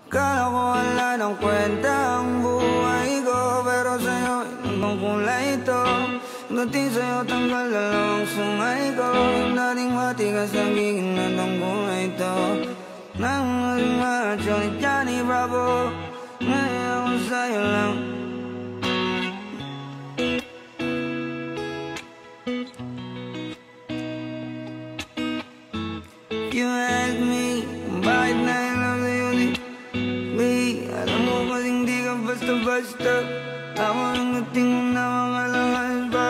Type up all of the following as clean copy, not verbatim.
Kala ko wala ng kwenta ang buhay ko, pero sa'yo ibang kulay ito. Dating sa'yo tanggal na lang ang sungay ko. Dating matigas nagiging ng buhay ito. Nangyaring macho ni Johnny Bravo, ngayon ako sa'yo lang. You ask me, bakit na in love sa'yo di me? Alam mo kasing di ka basta-basta. Ako ang dating mo na mga lakas ba?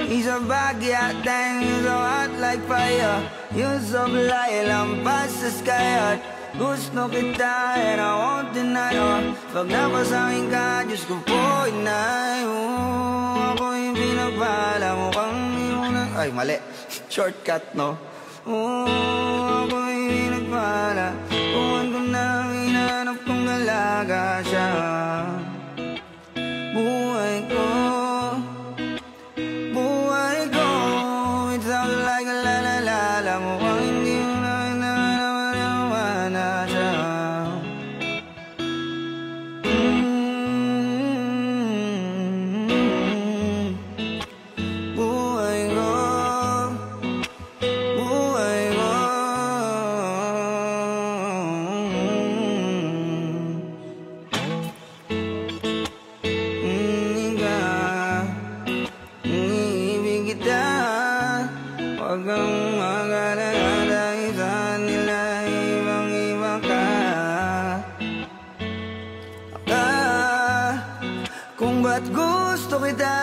Isa bagya, dang you're so hot like fire. You're so blind, lampas sa sky at gusto kita and I won't deny. Pag napasakin ka, Diyos ko po inay. Ako yung pinagpala mo kang iyong ay, mali. Shortcut, no? Ako yung pinagpala. Kuhan ko na hinanap kong galaga siya. Buhay ko, buhay ko. It sounds like a la-la-la-la. Mukhang hindi mo na siya. Buhay ko, buhay ko. Iniibig kita, huwag kang mag-alala. Isa nila ibang-iba ka. Kung ba't gusto kita,